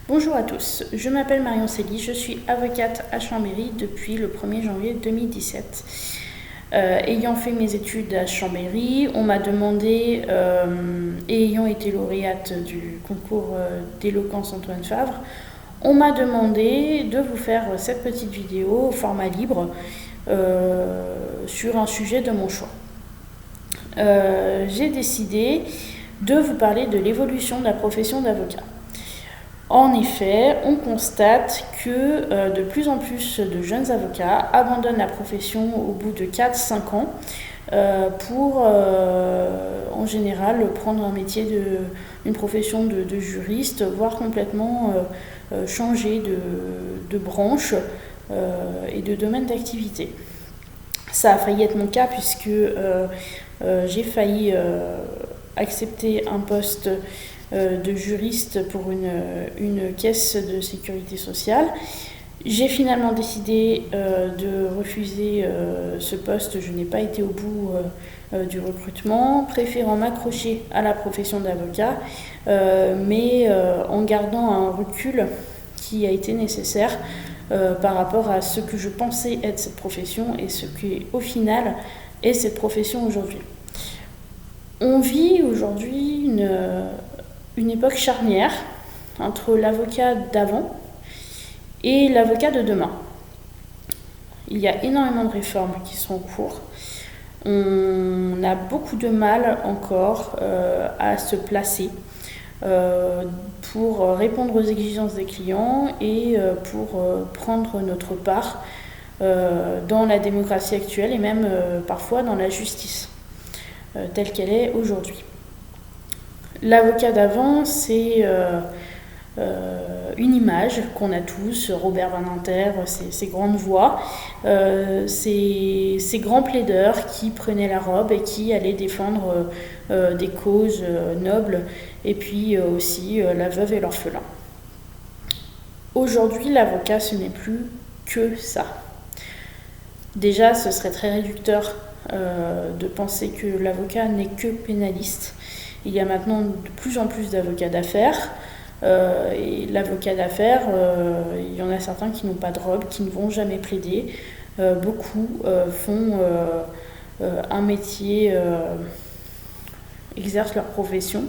Bonjour à tous, je m'appelle Marion Célie, je suis avocate à Chambéry depuis le 1er janvier 2017. Ayant fait mes études à Chambéry, on m'a demandé, et ayant été lauréate du concours d'éloquence Antoine Favre, on m'a demandé de vous faire cette petite vidéo au format libre sur un sujet de mon choix. J'ai décidé de vous parler de l'évolution de la profession d'avocat. En effet, on constate que de plus en plus de jeunes avocats abandonnent la profession au bout de 4-5 ans pour en général prendre un métier, une profession de juriste, voire complètement changer de branche et de domaine d'activité. Ça a failli être mon cas puisque j'ai failli accepter un poste de juriste pour une caisse de sécurité sociale. J'ai finalement décidé de refuser ce poste. Je n'ai pas été au bout du recrutement, préférant m'accrocher à la profession d'avocat, mais en gardant un recul qui a été nécessaire par rapport à ce que je pensais être cette profession et ce qui, au final, est cette profession aujourd'hui. On vit aujourd'hui une époque charnière entre l'avocat d'avant et l'avocat de demain. Il y a énormément de réformes qui sont en cours. On a beaucoup de mal encore à se placer pour répondre aux exigences des clients et pour prendre notre part dans la démocratie actuelle et même parfois dans la justice telle qu'elle est aujourd'hui. L'avocat d'avant, c'est une image qu'on a tous, Robert Badinter, ses grandes voix, ces grands plaideurs qui prenaient la robe et qui allaient défendre des causes nobles, et puis aussi la veuve et l'orphelin. Aujourd'hui, l'avocat, ce n'est plus que ça. Déjà, ce serait très réducteur de penser que l'avocat n'est que pénaliste. Il y a maintenant de plus en plus d'avocats d'affaires. Et l'avocat d'affaires, il y en a certains qui n'ont pas de robe, qui ne vont jamais plaider. Beaucoup font un métier, exercent leur profession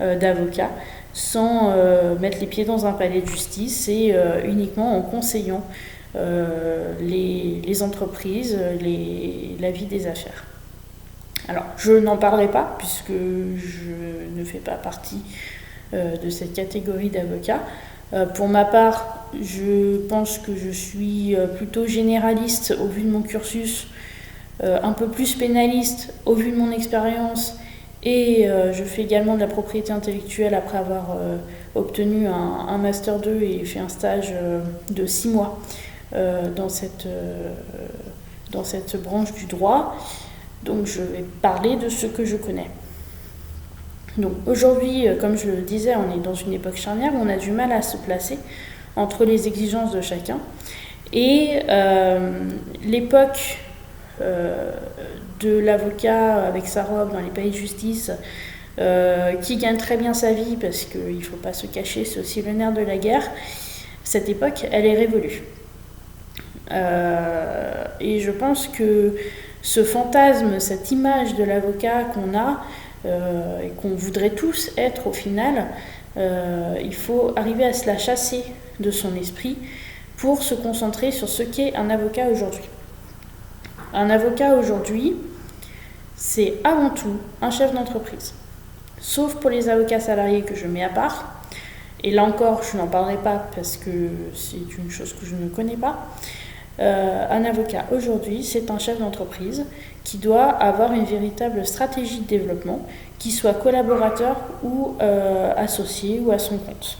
d'avocat sans mettre les pieds dans un palais de justice et uniquement en conseillant les entreprises, la vie des affaires. Alors, je n'en parlerai pas puisque je ne fais pas partie de cette catégorie d'avocats. Pour ma part, je pense que je suis plutôt généraliste au vu de mon cursus, un peu plus pénaliste au vu de mon expérience, et je fais également de la propriété intellectuelle après avoir obtenu un Master 2 et fait un stage de 6 mois dans cette branche du droit. Donc je vais parler de ce que je connais. Donc aujourd'hui, comme je le disais, on est dans une époque charnière où on a du mal à se placer entre les exigences de chacun. Et l'époque de l'avocat avec sa robe dans les palais de justice, qui gagne très bien sa vie parce qu'il ne faut pas se cacher, c'est aussi le nerf de la guerre, cette époque, elle est révolue. Et je pense que ce fantasme, cette image de l'avocat qu'on a et qu'on voudrait tous être au final, il faut arriver à se la chasser de son esprit pour se concentrer sur ce qu'est un avocat aujourd'hui. Un avocat aujourd'hui, c'est avant tout un chef d'entreprise. Sauf pour les avocats salariés que je mets à part. Et là encore, je n'en parlerai pas parce que c'est une chose que je ne connais pas. Un avocat aujourd'hui, c'est un chef d'entreprise qui doit avoir une véritable stratégie de développement, qui soit collaborateur ou associé ou à son compte.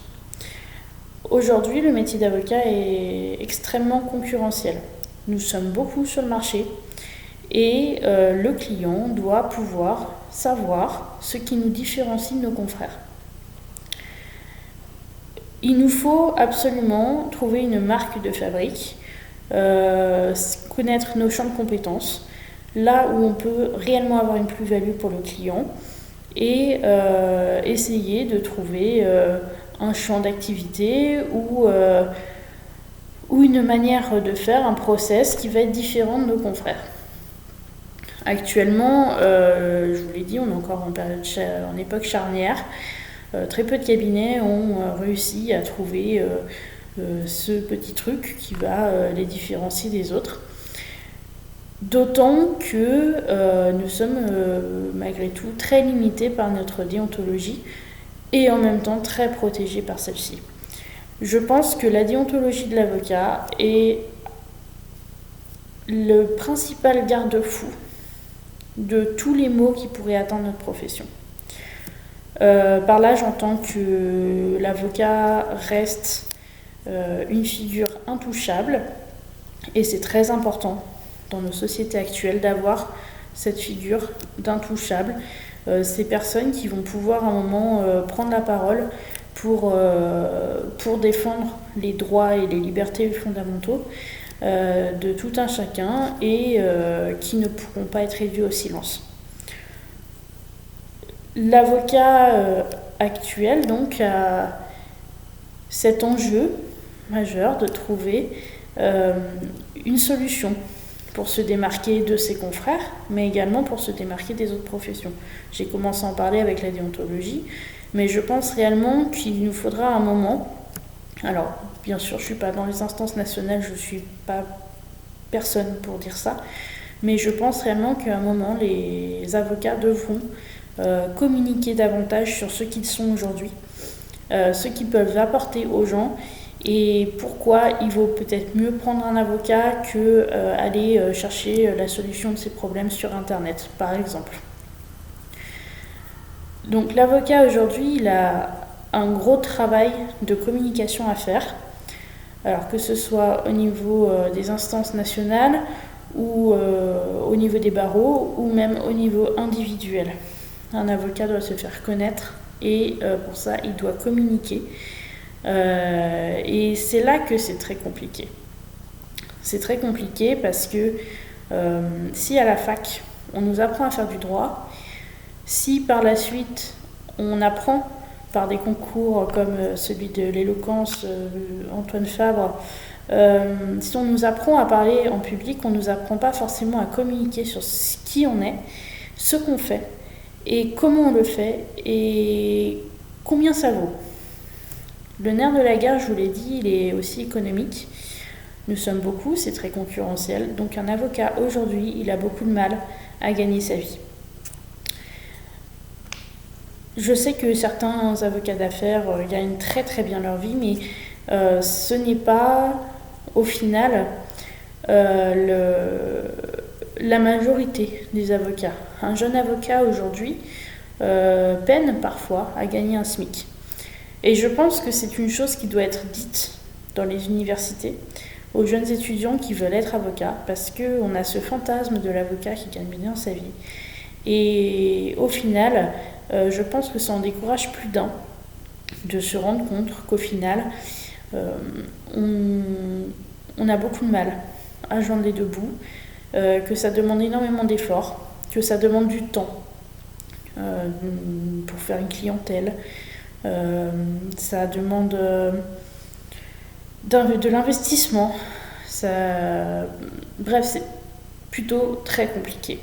Aujourd'hui, le métier d'avocat est extrêmement concurrentiel. Nous sommes beaucoup sur le marché et le client doit pouvoir savoir ce qui nous différencie de nos confrères. Il nous faut absolument trouver une marque de fabrique, connaître nos champs de compétences, là où on peut réellement avoir une plus-value pour le client et essayer de trouver un champ d'activité ou une manière de faire, un process qui va être différent de nos confrères. Actuellement, je vous l'ai dit, on est encore en époque charnière. Très peu de cabinets ont réussi à trouver ce petit truc qui va les différencier des autres. D'autant que nous sommes malgré tout très limités par notre déontologie et en même temps très protégés par celle-ci. Je pense que la déontologie de l'avocat est le principal garde-fou de tous les maux qui pourraient atteindre notre profession. Par là, j'entends que l'avocat reste une figure intouchable et c'est très important dans nos sociétés actuelles d'avoir cette figure d'intouchable, ces personnes qui vont pouvoir à un moment prendre la parole pour défendre les droits et les libertés fondamentaux de tout un chacun et qui ne pourront pas être réduits au silence. L'avocat actuel donc a cet enjeu majeur de trouver une solution pour se démarquer de ses confrères, mais également pour se démarquer des autres professions. J'ai commencé à en parler avec la déontologie, mais je pense réellement qu'il nous faudra un moment. Alors, bien sûr, je ne suis pas dans les instances nationales, je ne suis pas personne pour dire ça, mais je pense réellement qu'à un moment, les avocats devront communiquer davantage sur ce qu'ils sont aujourd'hui, ce qu'ils peuvent apporter aux gens et pourquoi il vaut peut-être mieux prendre un avocat que aller chercher la solution de ses problèmes sur Internet, par exemple. Donc l'avocat aujourd'hui, il a un gros travail de communication à faire, alors que ce soit au niveau des instances nationales ou au niveau des barreaux ou même au niveau individuel. Un avocat doit se faire connaître et pour ça, il doit communiquer. Et c'est là que c'est très compliqué. C'est très compliqué parce que si à la fac, on nous apprend à faire du droit, si par la suite, on apprend par des concours comme celui de l'éloquence Antoine Fabre, si on nous apprend à parler en public, on ne nous apprend pas forcément à communiquer sur qui on est, ce qu'on fait, et comment on le fait, et combien ça vaut. Le nerf de la guerre, je vous l'ai dit, il est aussi économique. Nous sommes beaucoup, c'est très concurrentiel. Donc un avocat, aujourd'hui, il a beaucoup de mal à gagner sa vie. Je sais que certains avocats d'affaires gagnent très très bien leur vie, mais ce n'est pas, au final, la majorité des avocats. Un jeune avocat, aujourd'hui, peine parfois à gagner un SMIC. Et je pense que c'est une chose qui doit être dite dans les universités aux jeunes étudiants qui veulent être avocats, parce qu'on a ce fantasme de l'avocat qui gagne bien sa vie. Et au final, je pense que ça en décourage plus d'un de se rendre compte qu'au final, on a beaucoup de mal à joindre les deux bouts, que ça demande énormément d'efforts, que ça demande du temps pour faire une clientèle. Ça demande de l'investissement. Bref, c'est plutôt très compliqué.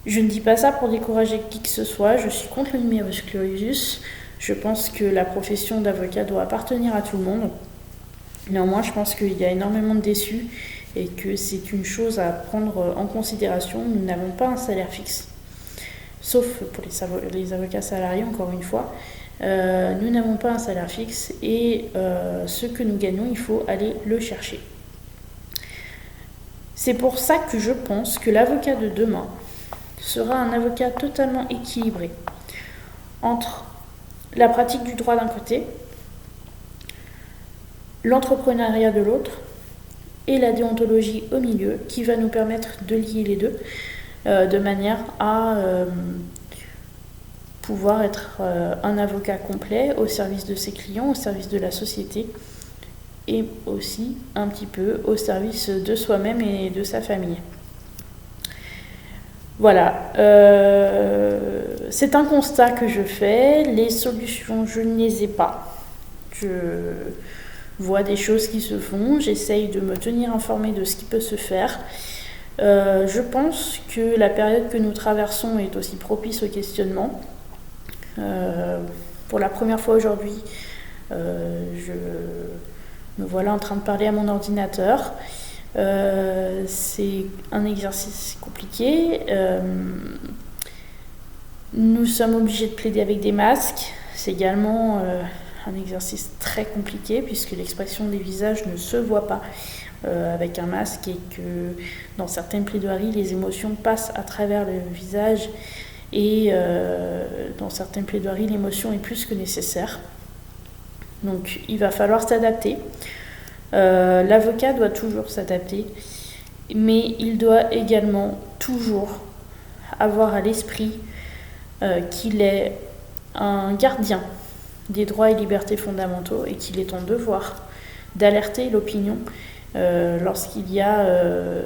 Je ne dis pas ça pour décourager qui que ce soit. Je suis contre le numerus clausus. Je pense que la profession d'avocat doit appartenir à tout le monde. Néanmoins, je pense qu'il y a énormément de déçus et que c'est une chose à prendre en considération. Nous n'avons pas un salaire fixe, sauf pour les avocats salariés, encore une fois. Nous n'avons pas un salaire fixe et ce que nous gagnons, il faut aller le chercher. C'est pour ça que je pense que l'avocat de demain sera un avocat totalement équilibré entre la pratique du droit d'un côté, l'entrepreneuriat de l'autre et la déontologie au milieu qui va nous permettre de lier les deux de manière à pouvoir être un avocat complet au service de ses clients, au service de la société et aussi un petit peu au service de soi-même et de sa famille. Voilà, c'est un constat que je fais, les solutions je ne les ai pas. Je vois des choses qui se font, j'essaye de me tenir informée de ce qui peut se faire. Je pense que la période que nous traversons est aussi propice au questionnement. Pour la première fois aujourd'hui, je me voilà en train de parler à mon ordinateur. C'est un exercice compliqué. Nous sommes obligés de plaider avec des masques. C'est également un exercice très compliqué puisque l'expression des visages ne se voit pas avec un masque et que dans certaines plaidoiries, les émotions passent à travers le visage et dans certaines plaidoiries, l'émotion est plus que nécessaire. Donc il va falloir s'adapter. L'avocat doit toujours s'adapter, mais il doit également toujours avoir à l'esprit qu'il est un gardien des droits et libertés fondamentaux et qu'il est en devoir d'alerter l'opinion lorsqu'il y a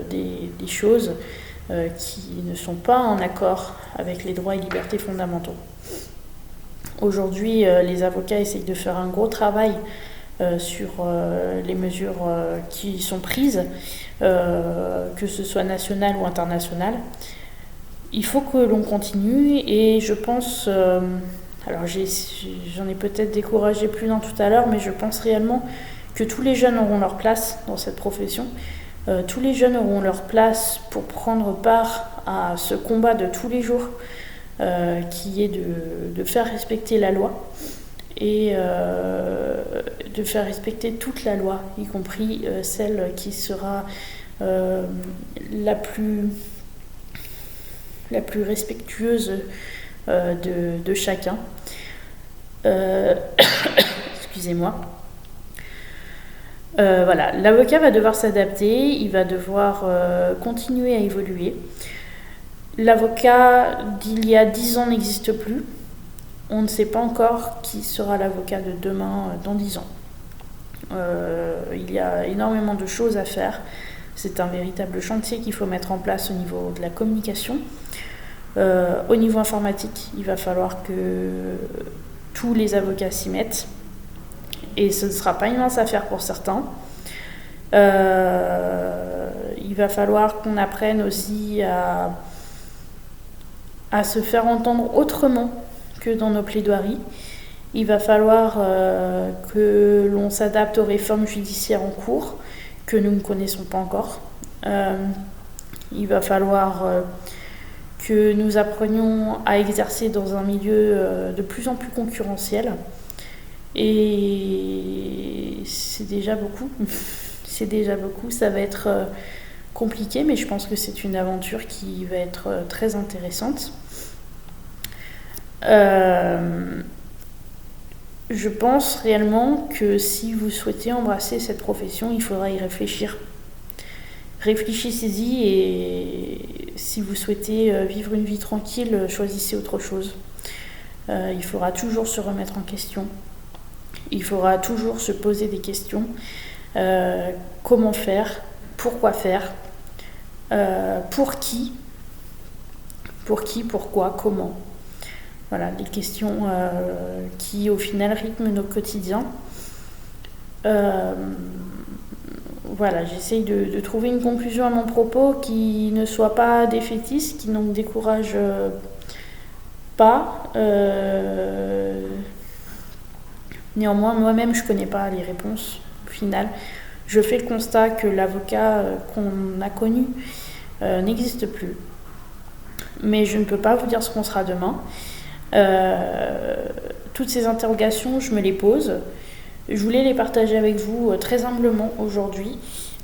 des choses qui ne sont pas en accord avec les droits et libertés fondamentaux. Aujourd'hui, les avocats essayent de faire un gros travail sur les mesures qui sont prises, que ce soit nationales ou internationales. Il faut que l'on continue et je pense, alors j'en ai peut-être découragé plus d'un tout à l'heure, mais je pense réellement que tous les jeunes auront leur place dans cette profession. Tous les jeunes auront leur place pour prendre part à ce combat de tous les jours qui est de faire respecter la loi et de faire respecter toute la loi, y compris celle qui sera la plus respectueuse de chacun. Excusez-moi. Voilà, l'avocat va devoir s'adapter, il va devoir continuer à évoluer. L'avocat d'il y a 10 ans n'existe plus. On ne sait pas encore qui sera l'avocat de demain dans 10 ans. Il y a énormément de choses à faire. C'est un véritable chantier qu'il faut mettre en place au niveau de la communication. Au niveau informatique, il va falloir que tous les avocats s'y mettent. Et ce ne sera pas une mince affaire pour certains. Il va falloir qu'on apprenne aussi à se faire entendre autrement que dans nos plaidoiries. Il va falloir que l'on s'adapte aux réformes judiciaires en cours, que nous ne connaissons pas encore. Il va falloir que nous apprenions à exercer dans un milieu de plus en plus concurrentiel. Et c'est déjà beaucoup. C'est déjà beaucoup. Ça va être compliqué, mais je pense que c'est une aventure qui va être très intéressante. Je pense réellement que si vous souhaitez embrasser cette profession, il faudra y réfléchir. Réfléchissez-y et si vous souhaitez vivre une vie tranquille, choisissez autre chose. Il faudra toujours se remettre en question. Il faudra toujours se poser des questions. Comment faire? Pourquoi faire? Pour qui? Pour qui? Pourquoi? Comment? Voilà, des questions qui au final rythment nos quotidiens. Voilà, j'essaye de trouver une conclusion à mon propos qui ne soit pas défaitiste, qui ne me décourage pas. Néanmoins, moi-même, je ne connais pas les réponses au final. Je fais le constat que l'avocat qu'on a connu n'existe plus. Mais je ne peux pas vous dire ce qu'on sera demain. Toutes ces interrogations, je me les pose. Je voulais les partager avec vous très humblement aujourd'hui.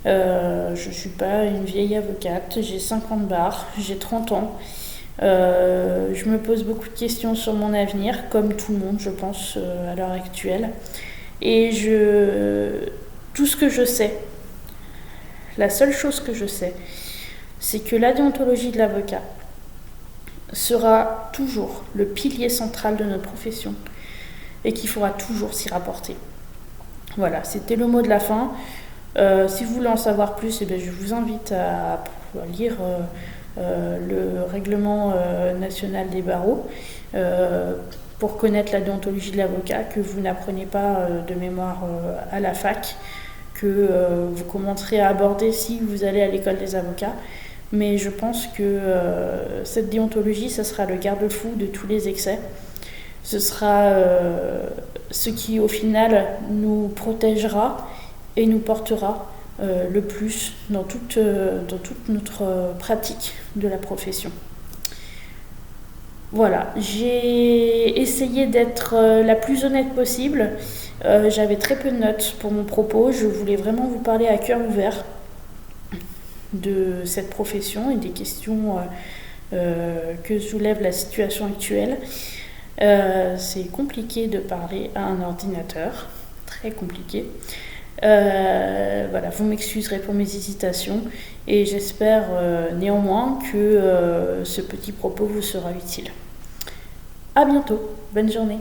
Je ne suis pas une vieille avocate, j'ai 50 barres, j'ai 30 ans. Je me pose beaucoup de questions sur mon avenir, comme tout le monde, je pense, à l'heure actuelle. Et tout ce que je sais, la seule chose que je sais, c'est que la déontologie de l'avocat sera toujours le pilier central de notre profession et qu'il faudra toujours s'y rapporter. Voilà, c'était le mot de la fin. Si vous voulez en savoir plus, eh bien, je vous invite à lire le règlement national des barreaux pour connaître la déontologie de l'avocat, que vous n'apprenez pas de mémoire à la fac, que vous commencerez à aborder si vous allez à l'école des avocats. Mais je pense que cette déontologie, ça sera le garde-fou de tous les excès. Ce sera ce qui, au final, nous protégera et nous portera le plus dans toute notre pratique de la profession. Voilà, j'ai essayé d'être la plus honnête possible. J'avais très peu de notes pour mon propos. Je voulais vraiment vous parler à cœur ouvert de cette profession et des questions que soulève la situation actuelle. C'est compliqué de parler à un ordinateur, très compliqué. Voilà, vous m'excuserez pour mes hésitations et j'espère néanmoins que ce petit propos vous sera utile. À bientôt, bonne journée.